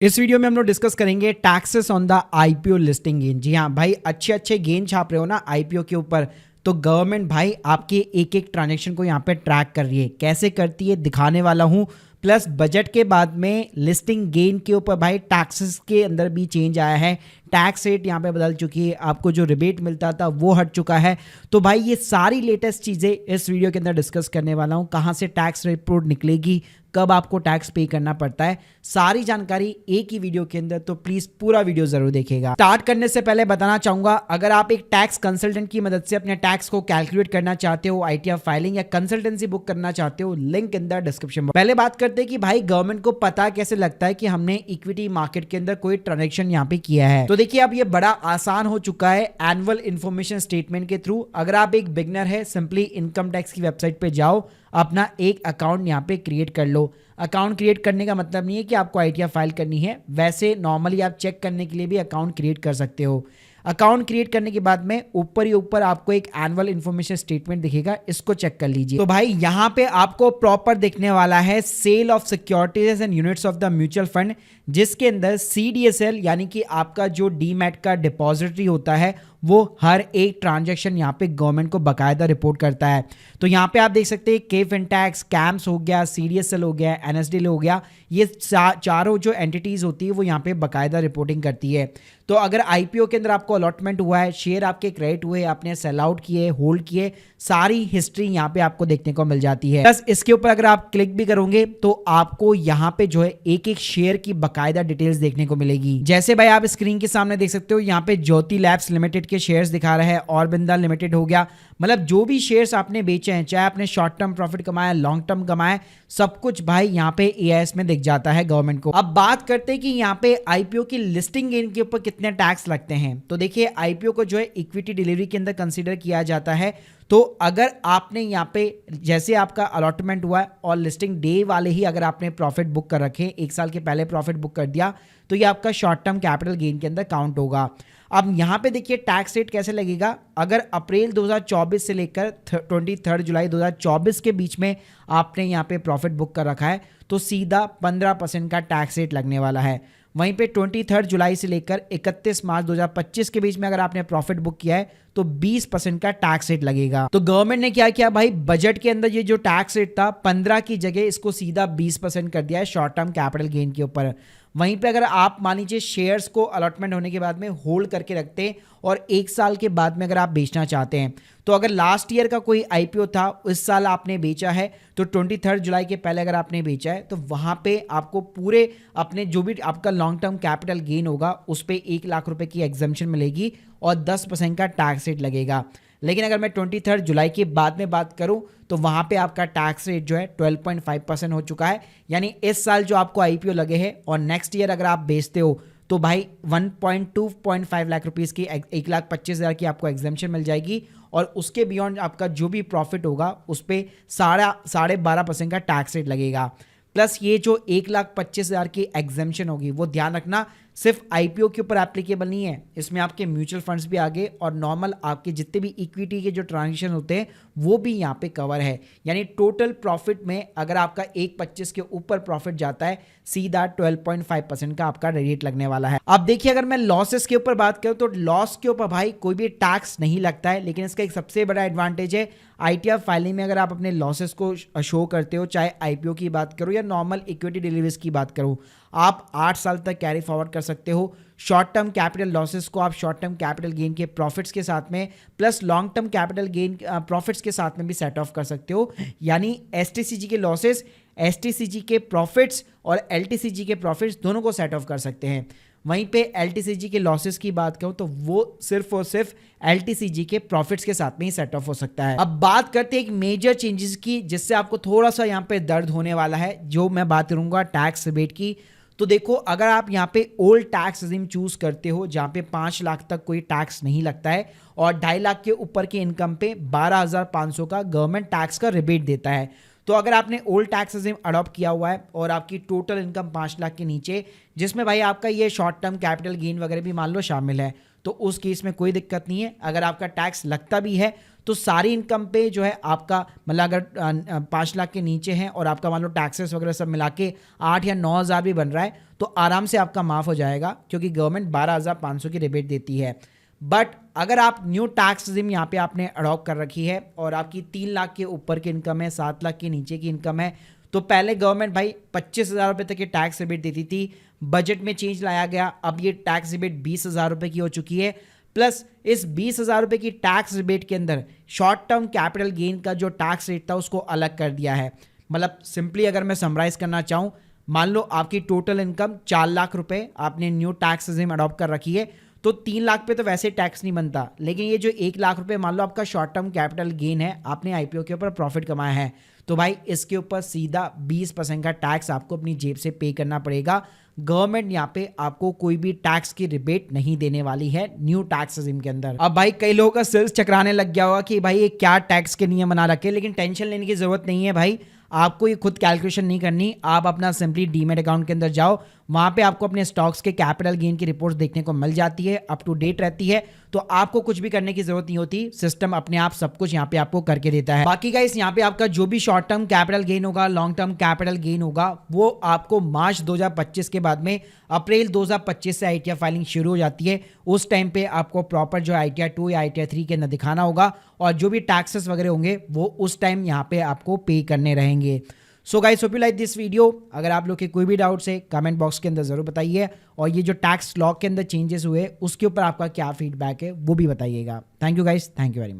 इस वीडियो में हम लोग डिस्कस करेंगे taxes on the IPO listing gain. जी हाँ भाई, अच्छे अच्छे गेन छाप रहे हो ना आईपीओ के ऊपर, तो गवर्नमेंट भाई आपके एक एक ट्रांजैक्शन को यहाँ पे ट्रैक कर रही है। कैसे करती है दिखाने वाला हूँ। प्लस बजट के बाद में लिस्टिंग गेन के ऊपर भाई टैक्सेस के अंदर भी चेंज आया है। टैक्स रेट यहाँ पे बदल चुकी है, आपको जो रिबेट मिलता था वो हट चुका है। तो भाई ये सारी लेटेस्ट चीज़ें इस वीडियो के अंदर डिस्कस करने वाला हूँ। कहाँ से टैक्स रिपोर्ट निकलेगी, कब आपको टैक्स पे करना पड़ता है, सारी जानकारी एक ही वीडियो के अंदर, तो प्लीज पूरा वीडियो जरूर देखिएगा। स्टार्ट करने से पहले बताना चाहूंगा, अगर आप एक टैक्स कंसल्टेंट की मदद से अपने टैक्स को कैलकुलेट करना चाहते हो, आईटीआर फाइलिंग या कंसल्टेंसी बुक करना चाहते हो, लिंक इन द डिस्क्रिप्शन में। पहले बात करते हैं कि भाई गवर्नमेंट को पता कैसे लगता है कि हमने इक्विटी मार्केट के अंदर कोई ट्रांजेक्शन यहाँ पे किया है। तो देखिए अब ये बड़ा आसान हो चुका है एनुअल इन्फॉर्मेशन स्टेटमेंट के थ्रू। अगर आप एक बिगनर है, सिंपली इनकम टैक्स की वेबसाइट पे जाओ, अपना एक अकाउंट यहाँ पे क्रिएट कर लो। अकाउंट क्रिएट करने का मतलब नहीं है कि आपको आईटीआर फाइल करनी है, वैसे नॉर्मली आप चेक करने के लिए भी अकाउंट क्रिएट कर सकते हो। अकाउंट क्रिएट करने के बाद में ऊपर ही ऊपर आपको एक एनुअल इन्फॉर्मेशन स्टेटमेंट दिखेगा, इसको चेक कर लीजिए। तो भाई यहाँ पे आपको प्रॉपर दिखने वाला है sale of securities and units of the mutual fund, जिसके अंदर सीडीएसएल यानी कि आपका जो डीमैट का डिपॉजिटरी होता है वो हर एक ट्रांजैक्शन यहाँ पे गवर्नमेंट को बकायदा रिपोर्ट करता है। तो यहाँ पे आप देख सकते हैं के फिनटैक्स, कैम्स हो गया, सीडीएसएल हो गया, एनएसडीएल हो गया, ये चारों जो एंटिटीज होती है वो यहाँ पे बकायदा रिपोर्टिंग करती है। तो अगर आईपीओ के अंदर आपको अलॉटमेंट हुआ है, शेयर आपके क्रेडिट हुए, आपने सेल आउट किए, होल्ड किए, सारी हिस्ट्री यहाँ पे आपको देखने को मिल जाती है। प्लस इसके ऊपर अगर आप क्लिक भी करोगे तो आपको यहाँ पे जो है एक एक शेयर की बकायदा डिटेल्स देखने को मिलेगी। जैसे भाई आप स्क्रीन के सामने देख सकते हो, यहाँ पे ज्योति लैब्स लिमिटेड के शेयर्स दिखा रहा है, औरबिंदा लिमिटेड हो गया, मतलब जो भी शेयर्स आपने बेचे हैं, चाहे आपने शॉर्ट टर्म प्रॉफिट कमाया, लॉन्ग टर्म कमाया, सब कुछ भाई यहाँ पे एआईएस में दिख जाता है गवर्नमेंट को। अब बात करते हैं कि यहाँ पे आईपीओ की लिस्टिंग गेन के ऊपर कितने टैक्स लगते हैं। तो देखिए आईपीओ को जो है इक्विटी डिलीवरी के अंदर कंसीडर किया जाता है। तो अगर आपने यहाँ पे जैसे आपका अलॉटमेंट हुआ है और लिस्टिंग डे वाले ही अगर आपने प्रॉफिट बुक कर रखे, एक साल के पहले प्रॉफिट बुक कर दिया, तो ये आपका शॉर्ट टर्म कैपिटल गेन के अंदर काउंट होगा। अब यहाँ पे देखिए टैक्स रेट कैसे लगेगा। अगर अप्रैल 2024 से लेकर 23 जुलाई 2024 के बीच में आपने यहाँ पे प्रॉफिट बुक कर रखा है तो सीधा 15% का टैक्स रेट लगने वाला है। वहीं पे 23 जुलाई से लेकर 31 मार्च 2025 के बीच में अगर आपने प्रॉफिट बुक किया है तो 20% का टैक्स रेट लगेगा। तो गवर्नमेंट ने क्या किया भाई, बजट के अंदर ये जो टैक्स रेट था 15 की जगह इसको सीधा 20% कर दिया है शॉर्ट टर्म कैपिटल गेन के ऊपर। वहीं पे अगर आप मान लीजिए शेयर्स को अलॉटमेंट होने के बाद में होल्ड करके रखते हैं और एक साल के बाद में अगर आप बेचना चाहते हैं, तो अगर लास्ट ईयर का कोई आईपीओ था, इस साल आपने बेचा है, तो 23 जुलाई के पहले अगर आपने बेचा है तो वहां पे आपको पूरे अपने जो भी आपका लॉन्ग टर्म कैपिटल गेन होगा उस पर 1 लाख रुपए की एग्जम्पशन मिलेगी और 10% का टैक्स रेट लगेगा। लेकिन अगर मैं 23 जुलाई के बाद में बात करूं तो वहां पे आपका टैक्स रेट जो है 12.5% हो चुका है। यानी इस साल जो आपको आईपीओ लगे हैं और नेक्स्ट ईयर अगर आप बेचते हो तो भाई 1.25 लाख रुपीस की 1,25,000 की आपको एग्जम्पशन मिल जाएगी और उसके बियॉन्ड आपका जो भी प्रॉफिट होगा उस पर 12.5% का टैक्स रेट लगेगा। प्लस ये जो 1,25,000 की एग्जम्पशन होगी वो ध्यान रखना सिर्फ आईपीओ के ऊपर एप्लीकेबल नहीं है, इसमें आपके म्यूचुअल फंड्स भी आगे और नॉर्मल आपके जितने भी इक्विटी के जो ट्रांजेक्शन होते हैं वो भी यहाँ पे कवर है। यानी टोटल प्रॉफिट में अगर आपका 1.25 के ऊपर प्रॉफिट जाता है सीधा 12.5% का आपका रेट लगने वाला है। अब देखिए अगर मैं लॉसेस के ऊपर बात करूं तो लॉस के ऊपर भाई कोई भी टैक्स नहीं लगता है, लेकिन इसका एक सबसे बड़ा एडवांटेज है आईटीआर फाइलिंग में अगर आप अपने लॉसेस को शो करते हो, चाहे आईपीओ की बात करो या नॉर्मल इक्विटी डिलीवरीज की बात करूं, आप 8 साल तक कैरी फॉरवर्ड कर सकते हो। शॉर्ट टर्म कैपिटल लॉसेस को आप शॉर्ट टर्म कैपिटल गेन के प्रॉफिट्स के साथ में plus long term capital gain profits के साथ में भी सेट ऑफ कर सकते हो। यानी एसटीसीजी के लॉसेस, एसटीसीजी के प्रॉफिट्स और एलटीसीजी के प्रॉफिट्स दोनों को सेट ऑफ कर सकते हैं। वहीं पे एलटीसीजी के लॉसेस की बात करूं तो वो सिर्फ और सिर्फ एलटीसीजी के प्रॉफिट्स के साथ में ही सेट ऑफ हो सकता है। अब बात करते हैं एक मेजर चेंजेस की जिससे आपको थोड़ा सा यहाँ पे दर्द होने वाला है, जो मैं बात करूंगा टैक्स रिबेट की। तो देखो अगर आप यहाँ पे ओल्ड टैक्स रिजीम चूज करते हो जहाँ पे 5 लाख तक कोई टैक्स नहीं लगता है और 2.5 लाख के ऊपर की इनकम पे 12,500 का गवर्नमेंट टैक्स का रिबेट देता है, तो अगर आपने ओल्ड टैक्स रिजीम अडॉप्ट किया हुआ है और आपकी टोटल इनकम 5 लाख के नीचे, जिसमें भाई आपका ये शॉर्ट टर्म कैपिटल गेन वगैरह भी मान लो शामिल है, तो उस केस में कोई दिक्कत नहीं है। अगर आपका टैक्स लगता भी है तो सारी इनकम पे जो है आपका मतलब अगर 5 लाख के नीचे है और आपका मान लो टैक्सेस वगैरह सब मिला के 8 या 9 हज़ार भी बन रहा है तो आराम से आपका माफ़ हो जाएगा, क्योंकि गवर्नमेंट 12,500 की रिबेट देती है। बट अगर आप न्यू टैक्स रिजिम यहाँ पे आपने अडॉप्ट कर रखी है और आपकी 3 लाख के ऊपर की इनकम है, 7 लाख के नीचे की इनकम है, तो पहले गवर्नमेंट भाई 25,000 रुपये तक की टैक्स रिबेट देती थी। बजट में चेंज लाया गया, अब ये टैक्स रिबेट 20,000 रुपये की हो चुकी है। प्लस इस 20,000 रुपये की टैक्स रिबेट के अंदर शॉर्ट टर्म कैपिटल गेन का जो टैक्स रेट था उसको अलग कर दिया है। मतलब सिंपली अगर मैं समराइज करना चाहूँ, मान लो आपकी टोटल इनकम 4 लाख रुपए आपने न्यू टैक्स रिजिम अडॉप्ट कर रखी है, तो 3 लाख पे तो वैसे टैक्स नहीं बनता, लेकिन ये जो 1 लाख रुपए मान लो आपका शॉर्ट टर्म कैपिटल गेन है, आपने आईपीओ के ऊपर प्रॉफिट कमाया है, तो भाई इसके ऊपर सीधा 20% का टैक्स आपको अपनी जेब से पे करना पड़ेगा। गवर्नमेंट यहाँ पे आपको कोई भी टैक्स की रिबेट नहीं देने वाली है न्यू टैक्स रिजिम के अंदर। अब भाई कई लोगों का सिर चकराने लग गया होगा कि भाई ये क्या टैक्स के नियम बना रखे, लेकिन टेंशन लेने की जरूरत नहीं है भाई, आपको ये खुद कैलकुलेशन नहीं करनी। आप अपना सिंपली डीमेट अकाउंट के अंदर जाओ, वहां पे आपको अपने स्टॉक्स के कैपिटल गेन की रिपोर्ट्स देखने को मिल जाती है, अप टू डेट रहती है, तो आपको कुछ भी करने की जरूरत नहीं होती, सिस्टम अपने आप सब कुछ यहाँ पे आपको करके देता है। बाकी गाइस यहाँ पे आपका जो भी शॉर्ट टर्म कैपिटल गेन होगा, लॉन्ग टर्म कैपिटल गेन होगा, वो आपको मार्च 2025 के बाद में अप्रैल 2025 से आईटीआर फाइलिंग शुरू हो जाती है। उस टाइम पे आपको प्रॉपर जो आईटीआर 2 या आईटीआर 3 के अंदर दिखाना होगा, और जो भी टैक्सेस वगैरह होंगे वो उस टाइम यहाँ पे आपको पे करने रहेंगे। So guys hope you like this video. अगर आप लोग के कोई भी डाउट्स है कमेंट बॉक्स के अंदर जरूर बताइए, और ये जो टैक्स लॉ के अंदर चेंजेस हुए उसके ऊपर आपका क्या फीडबैक है वो भी बताइएगा। Thank you guys, thank you very much.